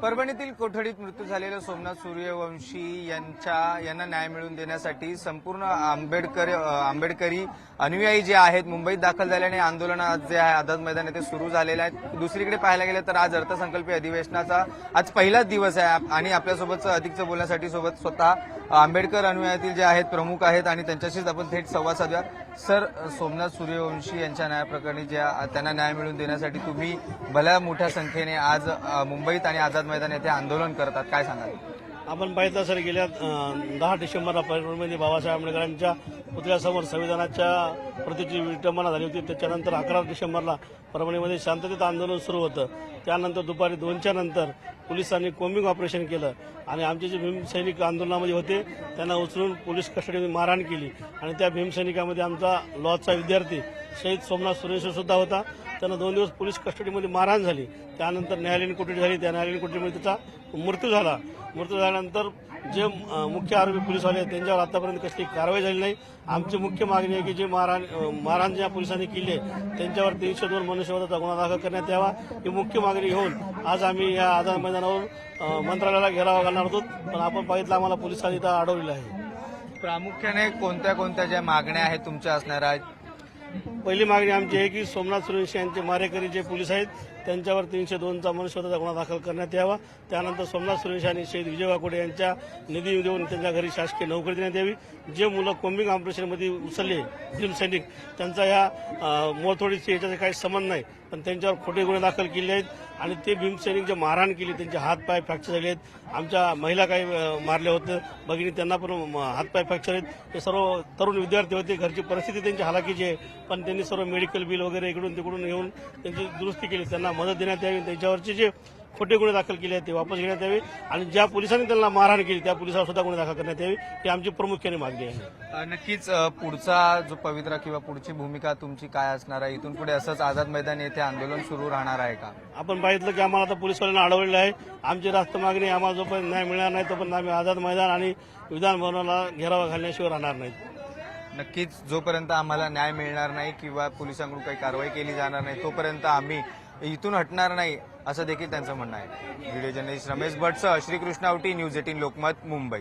परभणीतील कोठडीत मृत्यू झालेल्या सोमनाथ सूर्यवंशी यांना न्याय मिळवून देण्यासाठी संपूर्ण आंबेडकरी अनुयायी जे आहेत मुंबईत दाखल झाल्याने आंदोलन आज जे आहे आझाद मैदान येथे सुरू झालेलं आहे। दुसरीकडे पाहायला गेलं तर आज अर्थसंकल्पीय अधिवेशनाचा आज पहिलाच दिवस आहे आणि आपल्यासोबत अधिकचं बोलण्यासाठी सोबत स्वतः आंबेडकर अनुयायातील जे आहेत प्रमुख आहेत आणि त्यांच्याशीच आपण थेट संवाद साधूया। सर, सोमनाथ सूर्यवंशी यांच्या न्यायाप्रकरणी त्यांना न्याय मिळवून देण्यासाठी तुम्ही भल्या मोठ्या संख्येने आज मुंबईत आणि आझाद मैदान येथे आंदोलन करतात, काय सांगाल? आपण पाहिलं सर, गेल्या 10 डिसेंबरला परभणीमध्ये बाबासाहेब आंबेडकरांच्या पुतळ्यासमोर संविधानाच्या प्रतीची विटंबना झाली होती। त्याच्यानंतर 11 डिसेंबरला परभणीमध्ये शांततेत आंदोलन सुरू होतं। त्यानंतर दुपारी 2च्या नंतर पोलिसांनी कोम्बिंग ऑपरेशन केलं आणि आमचे जे भीमसैनिक आंदोलनामध्ये होते त्यांना उचलून पोलीस कस्टडीमध्ये मारहाण केली आणि त्या भीमसैनिकामध्ये आमचा लॉचा विद्यार्थी शहीद सोमनाथ सूर्यवंशी सुद्धा होता। त्यांना 2 दिवस पोलीस कस्टडीमध्ये मारहाण झाली। त्यानंतर न्यायालयीन कोठडी झाली। त्या न्यायालयीन कोठडीमध्ये त्याचा मृत्यू झाला। मृत्यू झाल्यानंतर जे मुख्य आरोपी पोलीसवाले आहेत त्यांच्यावर आतापर्यंत कसली कारवाई झाली नाही। आमची मुख्य मागणी आहे की जे मारहाण ज्या पोलिसांनी केली आहे त्यांच्यावर 302 मनुष्यवधाचा गुन्हा दाखल करण्यात यावा, ही मुख्य मागणी घेऊन आज आम्ही या आझाद मैदानावर मंत्रालयाला घेरावा घालणार होतो। पण आपण पाहिलं आम्हाला पोलिसांनी इथं अडवलेलं आहे। प्रामुख्याने कोणत्या ज्या मागण्या आहेत तुमच्या असणार आहेत? पहिली मागणी आमची आहे की सोमनाथ सूर्यवंशी यांचे मारेकरी जे पोलीस आहेत त्यांच्यावर 302चा मनुष्यवधाचा गुन्हा दाखल करण्यात यावा। त्यानंतर सोमनाथ सूर्यवंशी आणि शहीद विजय वाकोडे यांच्या निधी देऊन त्यांच्या घरी शासकीय नोकरी देण्यात यावी। जे मुलं कोम्बिंग ऑपरेशनमध्ये उचलले भीमसैनिक त्यांचा या मोडतोडीशी याच्याचा काही संबंध नाही, पण त्यांच्यावर खोटे गुन्हे दाखल केले आहेत आणि ते भीमसैनिक जे मारहाण केली त्यांचे हातपाय फ्रॅक्चर झाले आहेत। आमच्या महिला काही मारले होते भगिनी, त्यांना पण हातपाय फ्रॅक्चर आहेत। हे सर्व तरुण विद्यार्थी होते, घरची परिस्थिती त्यांची हालाकीची आहे, पण त्यांनी सर्व मेडिकल बिल वगैरे इकडून तिकडून घेऊन त्यांची दुरुस्ती केली। त्यांना मदत देण्यात यावी। त्यांच्यावरचे जे खोटे गुन्हे दाखल केले आहेत ते वापस घेण्यात यावे आणि ज्या पोलिसांनी त्यांना मारहाण केली त्या पोलिसांवर सुद्धा गुन्हे दाखल करण्यात यावे, ही आमची प्रामुख्याने मागणी आहे। नक्कीच पुढचा जो पवित्रा किंवा पुढची भूमिका तुमची काय असणार आहे? इथून पुढे असंच आझाद मैदान येथे आंदोलन सुरू राहणार आहे का? आपण पाहिलं की आम्हाला आता पोलिसवाल्यांना अडवलेलं आहे। आमची रास्त मागणी आम्हाला जोपर्यंत न्याय मिळणार नाही तोपर्यंत आम्ही आझाद मैदान आणि विधान भवनाला घेरावा घालण्याशिवाय राहणार नाहीत। नक्कीच जोपर्यंत आम्हाला न्याय मिळणार नाही किंवा पोलिसांकडून काही कारवाई केली जाणार नाही तोपर्यंत आम्ही इथून हटणार नाही, असं देखील त्यांचं म्हणणं आहे। व्हिडिओ जर्नलिस्ट रमेश भट्टसह श्रीकृष्ण आवटी, न्यूज 18 लोकमत, मुंबई।